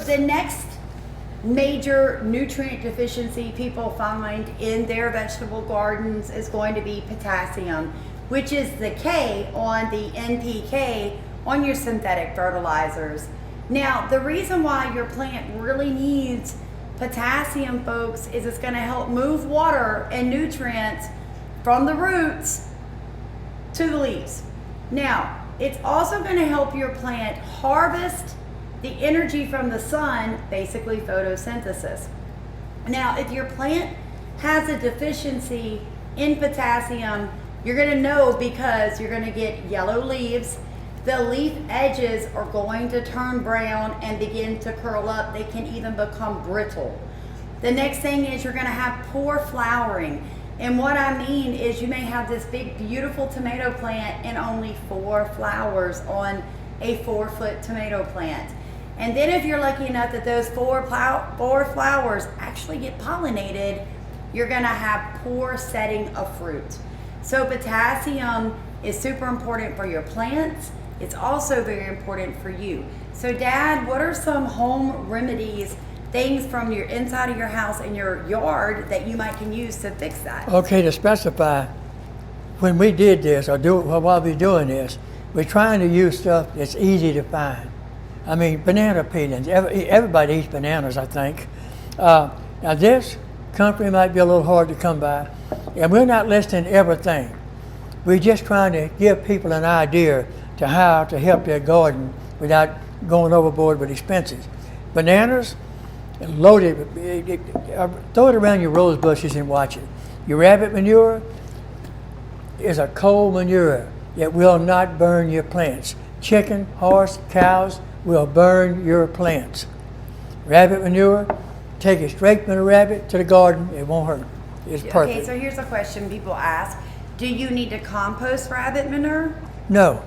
the next major nutrient deficiency people find in their vegetable gardens is going to be potassium, which is the K on the NPK on your synthetic fertilizers. Now, the reason why your plant really needs potassium, folks, is it's going to help move water and nutrients from the roots to the leaves. Now, it's also going to help your plant harvest the energy from the sun, basically photosynthesis. Now, if your plant has a deficiency in potassium, you're going to know because you're going to get yellow leaves. The leaf edges are going to turn brown and begin to curl up. They can even become brittle. The next thing is you're going to have poor flowering. And what I mean is you may have this big, beautiful tomato plant and only 4 flowers on a 4-foot tomato plant. And then if you're lucky enough that those 4 flowers actually get pollinated, you're going to have poor setting of fruit. So potassium is super important for your plants. It's also very important for you. So Dad, what are some home remedies, things from your inside of your house and your yard that you might can use to fix that? Okay, to specify, when we did this, or while we're doing this, we're trying to use stuff that's easy to find. I mean, banana peelings. Everybody eats bananas, I think. Now this company might be a little hard to come by, and we're not listing everything. We're just trying to give people an idea to how to help their garden without going overboard with expenses. Bananas, loaded, throw it around your rose bushes and watch it. Your rabbit manure is a cold manure that will not burn your plants. Chicken, horse, cows will burn your plants. Rabbit manure, take it straight from the rabbit to the garden, it won't hurt. It's perfect. Okay, so here's a question people ask. Do you need to compost rabbit manure? No.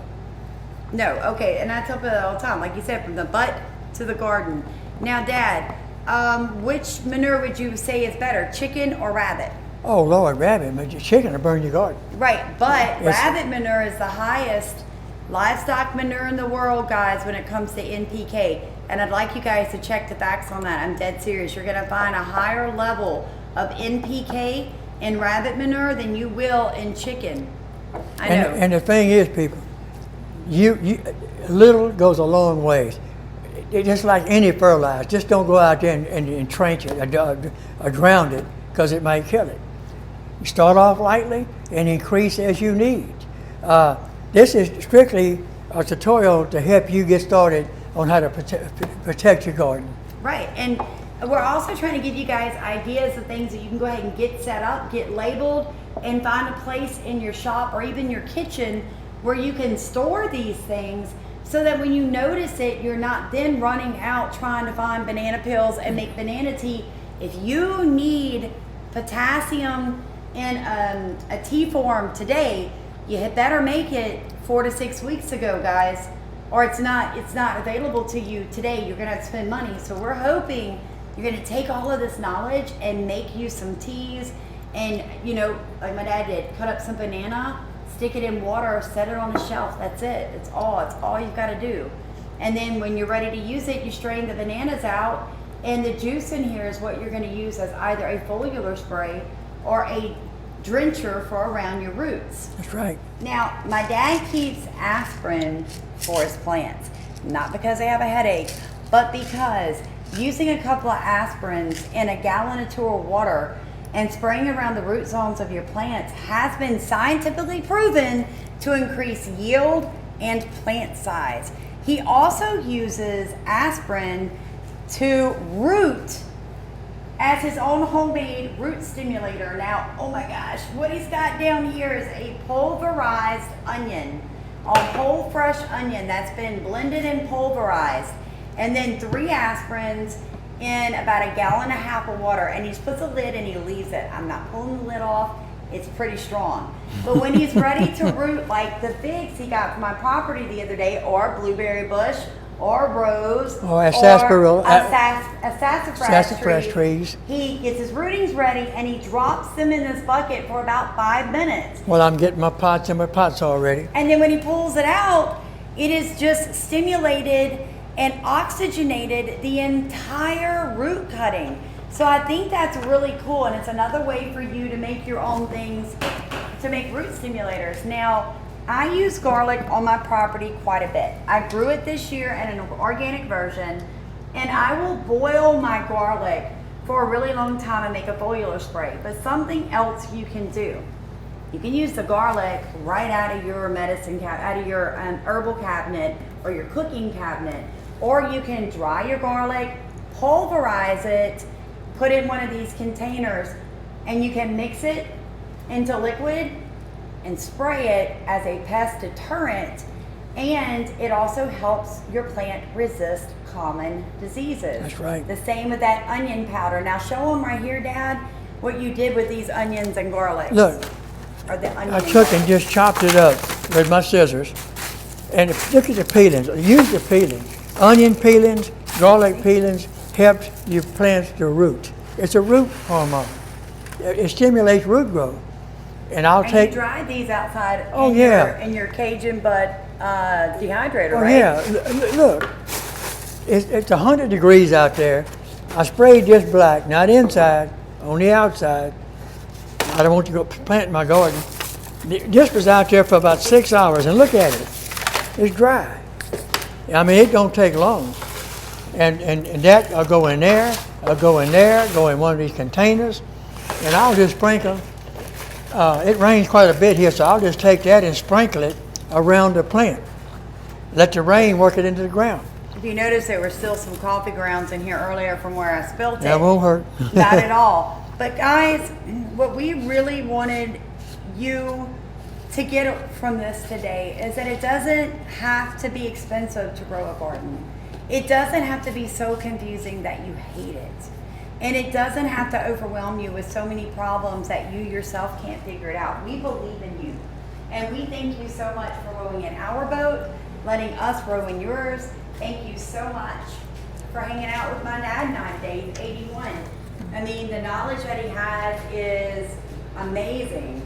No, okay, and I tell people that all the time, like you said, from the butt to the garden. Now, Dad, which manure would you say is better, chicken or rabbit? Oh Lord, rabbit, but your chicken will burn your garden. Right, but rabbit manure is the highest livestock manure in the world, guys, when it comes to NPK. And I'd like you guys to check the facts on that. I'm dead serious. You're gonna find a higher level of NPK in rabbit manure than you will in chicken. I know. And the thing is, people, you little goes a long ways. Just like any fertilizer, just don't go out there and trench it or drown it, because it might kill it. You start off lightly and increase as you need. This is strictly a tutorial to help you get started on how to protect your garden. Right, and we're also trying to give you guys ideas of things that you can go ahead and get set up, get labeled, and find a place in your shop or even your kitchen where you can store these things so that when you notice it, you're not then running out trying to find banana peels and make banana tea. If you need potassium in a tea form today, you had better make it 4 to 6 weeks ago, guys, or it's not available to you today. You're gonna have to spend money. So we're hoping you're gonna take all of this knowledge and make you some teas, and you know, like my dad did, cut up some banana, stick it in water, set it on the shelf. That's it. It's all you've got to do. And then when you're ready to use it, you strain the bananas out, and the juice in here is what you're going to use as either a foliar spray or a drencher for around your roots. That's right. Now, my dad keeps aspirin for his plants, not because they have a headache, but because using a couple of aspirins in a gallon or 2 of water and spraying around the root zones of your plants has been scientifically proven to increase yield and plant size. He also uses aspirin to root as his own homemade root stimulator. Now, oh my gosh, what he's got down here is a pulverized onion, a whole fresh onion that's been blended and pulverized, and then 3 aspirins in about a gallon and a half of water, and he just puts a lid and he leaves it. I'm not pulling the lid off, it's pretty strong. But when he's ready to root, like the figs he got from my property the other day, or blueberry bush, or rose, or a sarsaparilla, sassafras trees. He gets his rootings ready and he drops them in this bucket for about 5 minutes. Well, I'm getting my pots already. And then when he pulls it out, it is just stimulated and oxygenated the entire root cutting. So I think that's really cool, and it's another way for you to make your own things, to make root stimulators. Now, I use garlic on my property quite a bit. I grew it this year in an organic version, and I will boil my garlic for a really long time and make a foliar spray. But something else you can do. You can use the garlic right out of your out of your herbal cabinet or your cooking cabinet, or you can dry your garlic, pulverize it, put in one of these containers, and you can mix it into liquid and spray it as a pest deterrent, and it also helps your plant resist common diseases. That's right. The same with that onion powder. Now show them right here, Dad, what you did with these onions and garlic. Look, Or the onion I took and just chopped it up with my scissors. And look at the peelings. Use the peelings. Onion peelings, garlic peelings helps your plants to root. It's a root hormone. It stimulates root growth. And I'll And take. you dried these outside Oh, in, yeah. in your Cajun Bud dehydrator, Oh right? yeah, look, it's 100 degrees out there. I sprayed just black, not inside, on the outside. I don't want to go plant my garden. This was out there for about 6 hours, and look at it. It's dry. I mean, it don't take long. And that, I'll go in there, go in one of these containers, and I'll just sprinkle. It rains quite a bit here, so I'll just take that and sprinkle it around the plant. Let the rain work it into the ground. If you notice, there were still some coffee grounds in here earlier from where I spilled it. That won't hurt. Not at all. But guys, what we really wanted you to get from this today is that it doesn't have to be expensive to grow a garden. It doesn't have to be so confusing that you hate it. And it doesn't have to overwhelm you with so many problems that you yourself can't figure it out. We believe in you. And we thank you so much for rowing in our boat, letting us row in yours. Thank you so much for hanging out with my dad and I today, 81. I mean, the knowledge that he has is amazing.